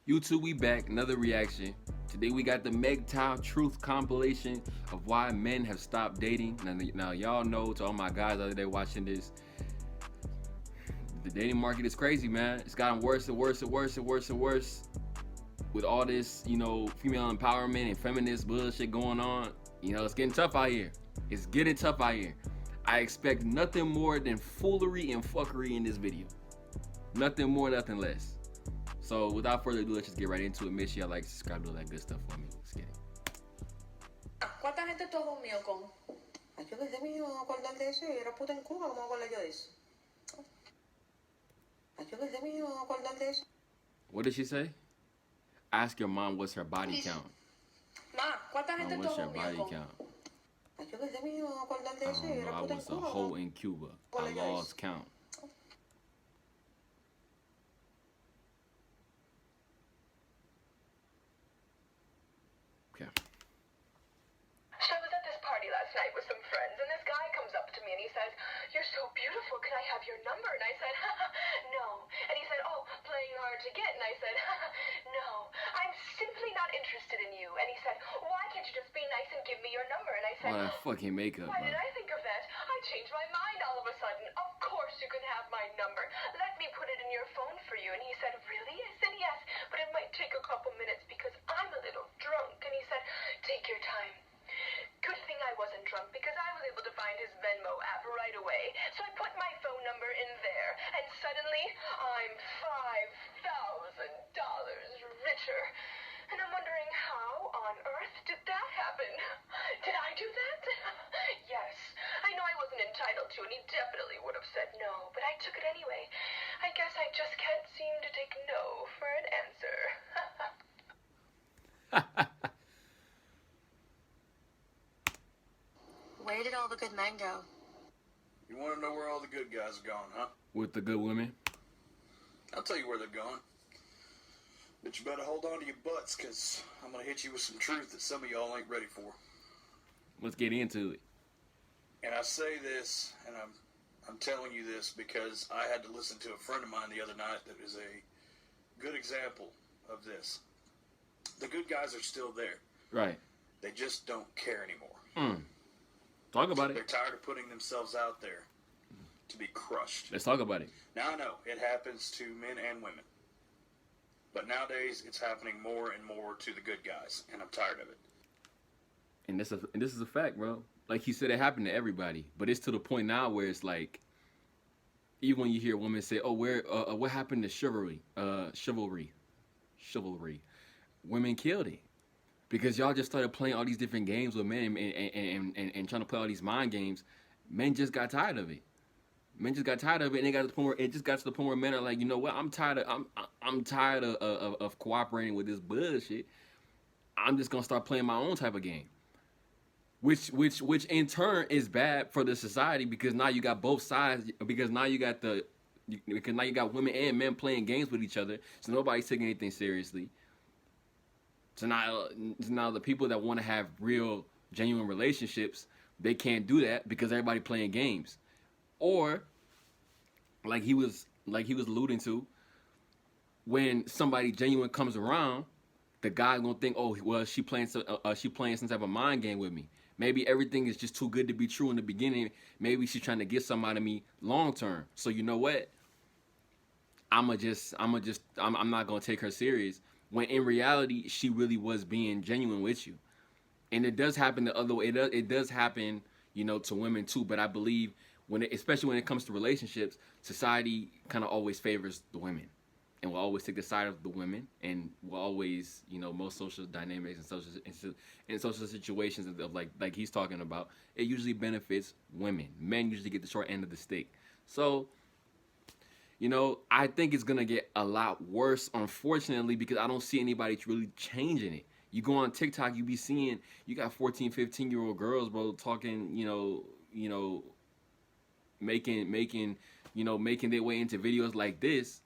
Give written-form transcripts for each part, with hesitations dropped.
YouTube, we back. Another reaction. Today we got the MGTOW Truth compilation of why men have stopped dating. Now y'all know, to all my guys out there watching this, the dating market is crazy, man. It's gotten worse and worse and worse and worse and worse. With all this, female empowerment and feminist bullshit going on, it's getting tough out here. It's getting tough out here. I expect nothing more than foolery and fuckery in this video. Nothing more, nothing less. So without further ado, let's just get right into it. Make sure y'all like, subscribe, do all that good stuff for me. Let's get it. ¿Cuánta gente tú has dormido con? Ay, yo desde mí no me acordar de eso y era puta en Cuba, ¿cómo me acuerdo yo de eso? Ay, yo desde mí no me acordar de eso. What did she say? Ask your mom what's her body count. Ma, ¿cuánta gente tú What's has your dormido body con? count? Ay, yo desde mí no me acordar de I eso y don't know. era I puta en was a Cuba, hoe ¿cómo in Cuba. me I acuerdo yo de lost eso? count. Okay. So I was at this party last night with some friends, and this guy comes up to me and he says, "You're so beautiful, can I have your number?" And I said, "No." And he said, "Oh, playing hard to get." And I said, "No, I'm simply not interested in you." And he said, "Why can't you just be nice and give me your number?" And I said, All that fucking makeup, "Why bro. did I think of that? I changed my mind all of a sudden. Of course you can have my number. Let me put it in your phone for you." And he said, "Really?" I said, "Yes, but it might take a couple minutes because I'm a little drunk." And he said, "Take your time." Good thing I wasn't drunk because I was able to find his Venmo app right away. So I put my phone number in there, and suddenly I'm $5,000 richer. And I'm wondering, how on earth did that happen? Did I do that? Yes. I know I wasn't entitled to, and he definitely would have said no, but I took it anyway. I guess I just can't seem to take no for an answer. Where did all the good men go? You want to know where all the good guys are gone, huh? With the good women. I'll tell you where they're gone. But you better hold on to your butts, because I'm going to hit you with some truth that some of y'all ain't ready for. Let's get into it. And I say this, and I'm telling you this because I had to listen to a friend of mine the other night that is a good example of this. The good guys are still there. Right. They just don't care anymore. Talk about They're it. tired of putting themselves out there to be crushed. Let's talk about it. Now I know it happens to men and women. But nowadays it's happening more and more to the good guys, and I'm tired of it. And this is a fact, bro. Like he said, it happened to everybody, but it's to the point now where it's like, even when you hear women say, "Oh, what happened to chivalry? Chivalry. Women killed it because y'all just started playing all these different games with men and trying to play all these mind games. Men just got tired of it. Men just got tired of it, and it got to the point where men are like, you know what? I'm tired of cooperating with this bullshit. I'm just gonna start playing my own type of game. Which in turn is bad for the society because now you got both sides. Because now you got women and men playing games with each other, so nobody's taking anything seriously. So now the people that want to have real, genuine relationships, they can't do that because everybody playing games. Or, like he was alluding to, when somebody genuine comes around, the guy gonna think, "Oh, well, she playing some type of mind game with me. Maybe everything is just too good to be true in the beginning. Maybe she's trying to get some out of me long term. So you know what? I'm not gonna take her serious." When in reality, she really was being genuine with you. And it does happen the other way. It does happen, to women too. But I believe especially when it comes to relationships, society kind of always favors the women, and will always take the side of the women, and will always, most social dynamics and social situations of like he's talking about, it usually benefits women. Men usually get the short end of the stick. So, I think it's gonna get a lot worse, unfortunately, because I don't see anybody really changing it. You go on TikTok, you got 14, 15-year-old girls, bro, talking, making their way into videos like this.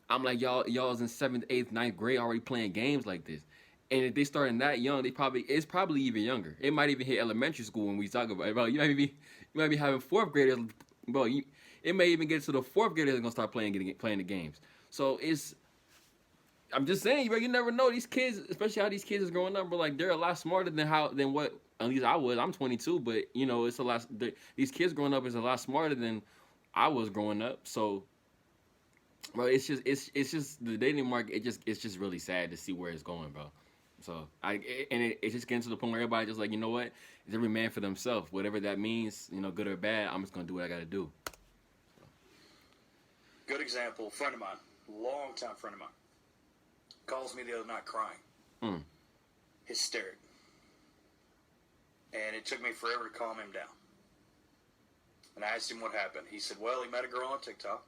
I'm like, y'all's in 7th, 8th, 9th grade already playing games like this. And if they starting that young, it's probably even younger. It might even hit elementary school when we talk about it, bro. You might be having 4th graders, bro. It may even get to the 4th graders gonna start playing the games. So I'm just saying, bro. You never know these kids, especially how these kids is growing up, bro. Like they're a lot smarter than what at least I was. I'm 22, but you know it's a lot. These kids growing up is a lot smarter than I was growing up. So, bro, it's just the dating market. It's just really sad to see where it's going, bro. So it's just getting to the point where everybody just like, you know what? It's every man for themselves. Whatever that means, you know, good or bad. I'm just gonna do what I gotta do. Good example. Friend of mine, long-time friend of mine, calls me the other night crying. Hysteric. And it took me forever to calm him down. And I asked him what happened. He said, well, he met a girl on TikTok.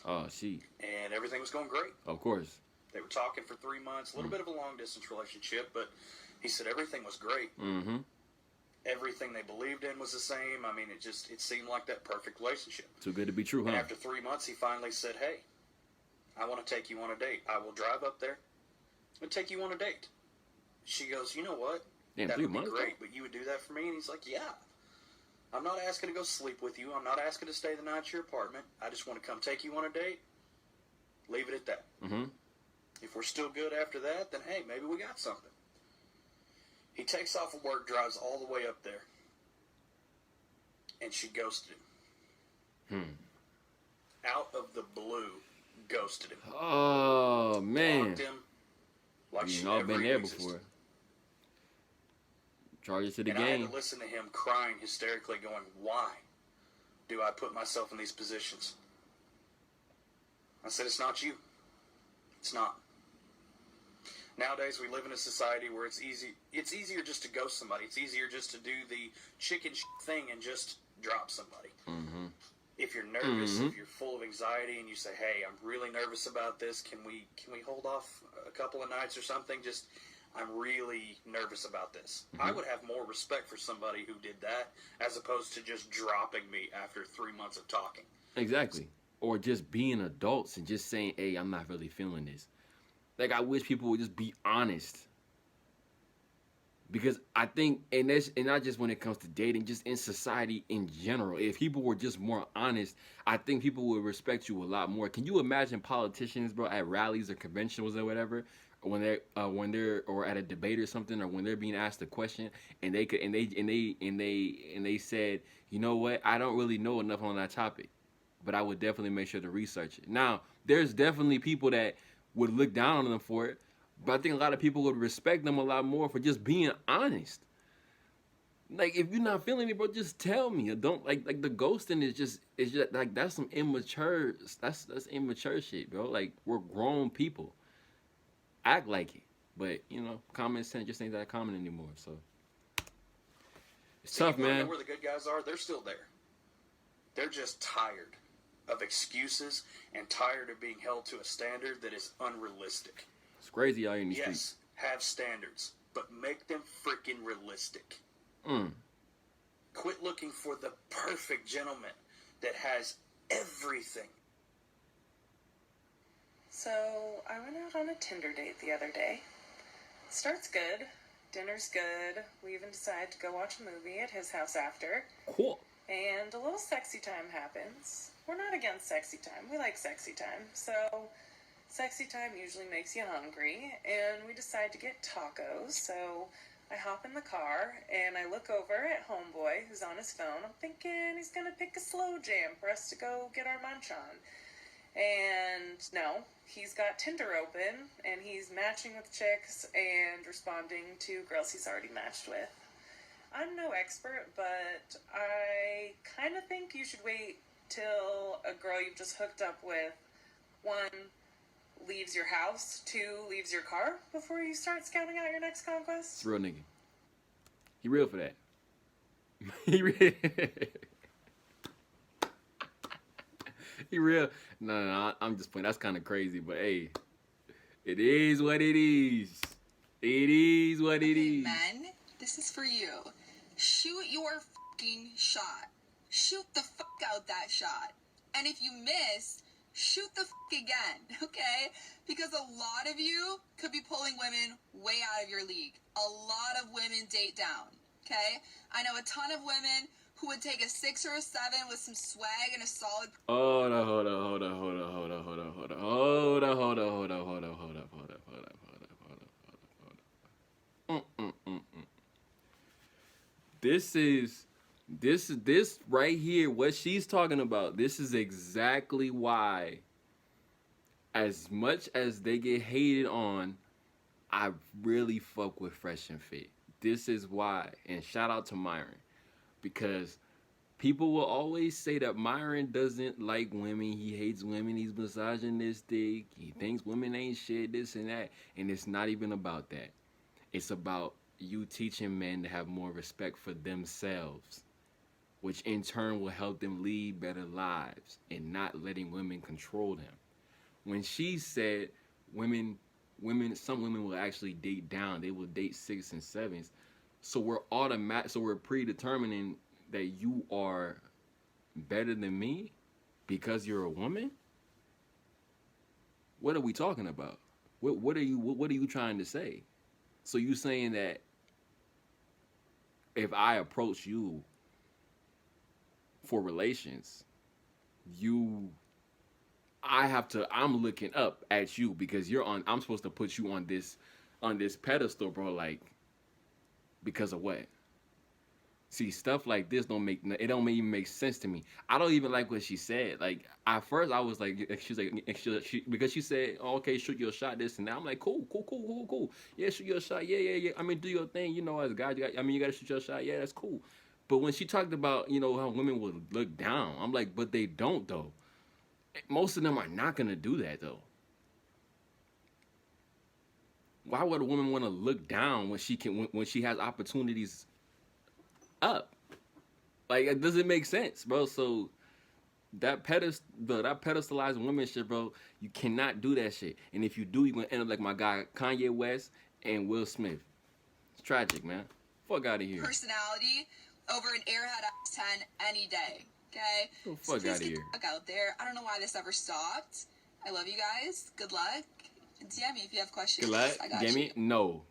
Oh, she. And everything was going great. Of course. They were talking for 3 months, a little bit of a long-distance relationship, but he said everything was great. Mm-hmm. Everything they believed in was the same. I mean, it seemed like that perfect relationship. Too good to be true, huh? And after 3 months, he finally said, hey, I want to take you on a date. I will drive up there and take you on a date. She goes, you know what? Damn, that 3 would be months, great, but you would do that for me? And he's like, yeah. I'm not asking to go sleep with you. I'm not asking to stay the night at your apartment. I just want to come take you on a date. Leave it at that. Mm-hmm. If we're still good after that, then hey, maybe we got something. He takes off of work, drives all the way up there, and she ghosted him. Out of the blue, ghosted him. Oh, man. Blocked him like she You've all never been there existed. before. Charges to the And I game. had to listen to him crying hysterically, going, why do I put myself in these positions? I said, it's not you. It's not. Nowadays, we live in a society where it's easier just to ghost somebody. It's easier just to do the chicken thing and just drop somebody. Mm-hmm. If you're nervous, if you're full of anxiety, and you say, hey, I'm really nervous about this, can we hold off a couple of nights or something? Just, I'm really nervous about this. I would have more respect for somebody who did that as opposed to just dropping me after 3 months of talking. Exactly. Or just being adults and just saying, hey, I'm not really feeling this. Like, I wish people would just be honest. Because I think, and not just when it comes to dating, just in society in general, if people were just more honest, I think people would respect you a lot more. Can you imagine politicians, bro, at rallies or conventions or whatever, when they're or at a debate or something, or when they're being asked a question, and they said, you know what, I don't really know enough on that topic, but I would definitely make sure to research it. Now, there's definitely people that would look down on them for it, but I think a lot of people would respect them a lot more for just being honest. Like, if you're not feeling me, bro, just tell me. Don't like the ghosting is just like, that's some immature, that's immature shit, bro. Like, we're grown people. Act like it, but you know, common sense just ain't that common anymore. So it's tough, man. Know where the good guys are? They're still there. They're just tired of excuses and tired of being held to a standard that is unrealistic. It's crazy out here in these Yes, streets. have standards, but make them freaking realistic. Quit looking for the perfect gentleman that has everything. So, I went out on a Tinder date the other day. Starts good. Dinner's good. We even decided to go watch a movie at his house after. Cool. And a little sexy time happens. We're not against sexy time. We like sexy time. So, sexy time usually makes you hungry. And we decide to get tacos. So, I hop in the car and I look over at homeboy who's on his phone. I'm thinking he's going to pick a slow jam for us to go get our munch on. And no, he's got Tinder open, and he's matching with chicks and responding to girls he's already matched with. I'm no expert, but I kind of think you should wait till a girl you've just hooked up with, 1, leaves your house, 2, leaves your car, before you start scouting out your next conquest. It's a real nigga. He real for that. He real. He real. No, I'm just playing. That's kind of crazy, but hey, it is what it is. It is what it is. Men, this is for you. Shoot your fucking shot. Shoot the fuck out that shot. And if you miss, shoot the fuck again, okay? Because a lot of you could be pulling women way out of your league. A lot of women date down, okay? I know a ton of women who would take a 6 or a 7 with some swag and a solid... Hold up. this right here, what she's talking about. This is exactly why, as much as they get hated on, I really fuck with Fresh and Fit. This is why, and shout out to Myron, because people will always say that Myron doesn't like women. He hates women. He's misogynistic. He thinks women ain't shit, this and that. And it's not even about that. It's about you teaching men to have more respect for themselves, which in turn will help them lead better lives and not letting women control them. When she said some women will actually date down. They will date 6 and 7s. So we're predetermining that you are better than me because you're a woman? What are we talking about? What are you trying to say? So you saying that if I approach you for relations, I'm looking up at you because I'm supposed to put you on this pedestal, bro, like, because of what? See, stuff like this don't even make sense to me. I don't even like what she said. Like, at first I was like, because she said, oh, okay, shoot your shot, this and that. I'm like, cool. Yeah, shoot your shot. Yeah. I mean, do your thing. You know, as God, you gotta shoot your shot. Yeah, that's cool. But when she talked about, how women would look down, I'm like, but they don't though. Most of them are not gonna do that though. Why would a woman want to look down when she has opportunities up? Like, it doesn't make sense, bro. So that pedestalizing women shit, bro, you cannot do that shit. And if you do, you're gonna end up like my guy Kanye West and Will Smith. It's tragic, man. Fuck out of here. Personality over an airhead ass 10 any day. Okay? Go fuck out of here. Fuck out there. I don't know why this ever stopped. I love you guys. Good luck. DM me if you have questions. Good luck. I got you. No.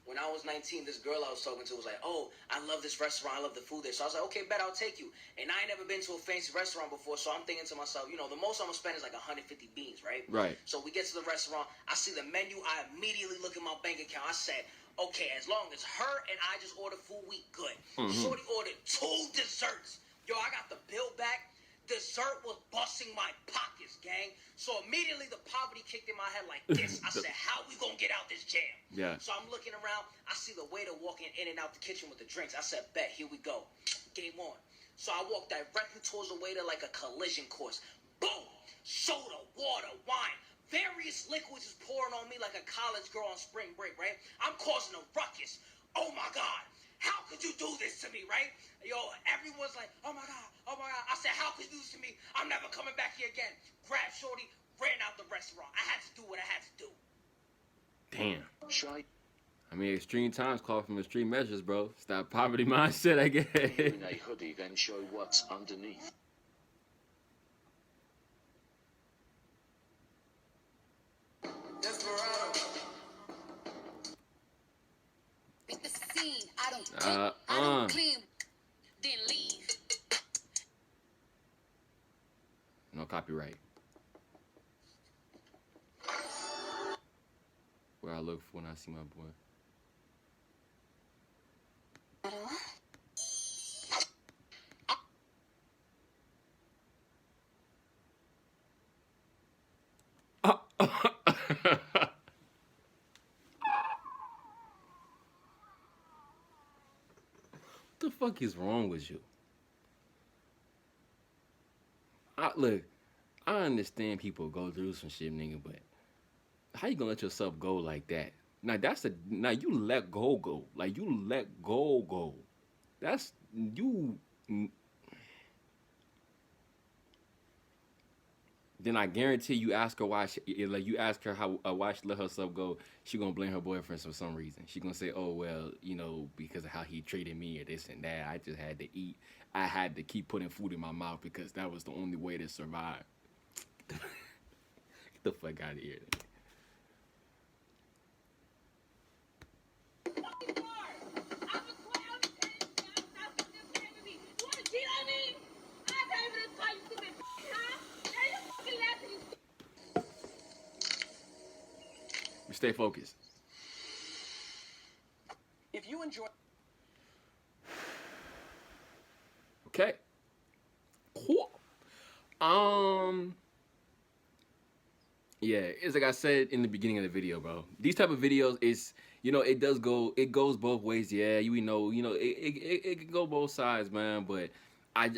When I was 19, this girl I was talking to was like, oh, I love this restaurant. I love the food there. So I was like, okay, bet, I'll take you. And I ain't never been to a fancy restaurant before, so I'm thinking to myself, the most I'm going to spend is like 150 beans, right? Right. So we get to the restaurant. I see the menu. I immediately look at my bank account. I said, okay, as long as her and I just order food, we good. Mm-hmm. Shorty ordered 2 desserts. Yo, I got the bill back. Dessert was busting my pockets, gang. So immediately the poverty kicked in my head like this. I said, how we gonna get out this jam? Yeah. So I'm looking around. I see the waiter walking in and out the kitchen with the drinks. I said, bet, here we go. Game on. So I walked directly towards the waiter like a collision course. Boom! Soda, water, wine. Various liquids is pouring on me like a college girl on spring break, right? I'm causing a ruckus. Oh my God. How could you do this to me, right? Yo, everyone's like, oh my God. I said, how could you do this to me? I'm never coming back here again. Grabbed Shorty, ran out the restaurant. I had to do what I had to do. Damn. Shy. I mean, extreme times call from extreme measures, bro. Stop poverty mindset, I guess. In a hoodie, then show what's underneath. It's the scene. I don't clean, then leave. No copyright. Where I look for when I see my boy. What the fuck is wrong with you? Look, I understand people go through some shit, nigga, but how you gonna let yourself go like that? Now you let go. Like, you let go. That's you. Then I guarantee you ask her why why she let herself go. She gonna blame her boyfriend for some reason. She gonna say, oh well, because of how he treated me or this and that. I just had to eat. I had to keep putting food in my mouth because that was the only way to survive. Get the fuck out of here. Stay focused. If you enjoy... Okay. Cool. Yeah, it's like I said in the beginning of the video, bro. These type of videos is, it goes both ways. Yeah, it can go both sides, man. But I,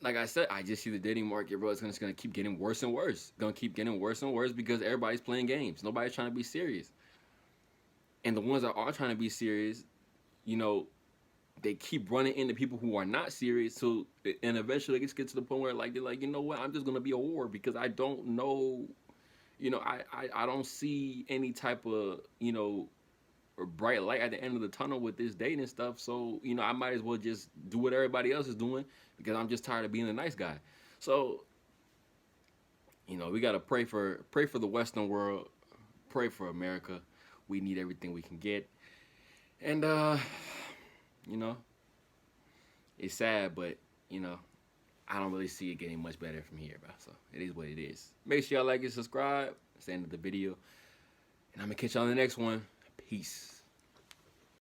like I said, I just see the dating market, bro. It's just gonna keep getting worse and worse. Gonna keep getting worse and worse because everybody's playing games. Nobody's trying to be serious. And the ones that are trying to be serious, you know, they keep running into people who are not serious. So, and eventually, they just get to the point where, like, they're like, you know what? I'm just gonna be a whore because I don't know. I don't see any type of, bright light at the end of the tunnel with this dating stuff. So, I might as well just do what everybody else is doing because I'm just tired of being a nice guy. So, we gotta pray for the Western world, pray for America. We need everything we can get. And you know, it's sad, but I don't really see it getting much better from here, bro. So it is what it is. Make sure y'all like and subscribe. That's the end of the video. And I'm gonna catch y'all on the next one. Peace.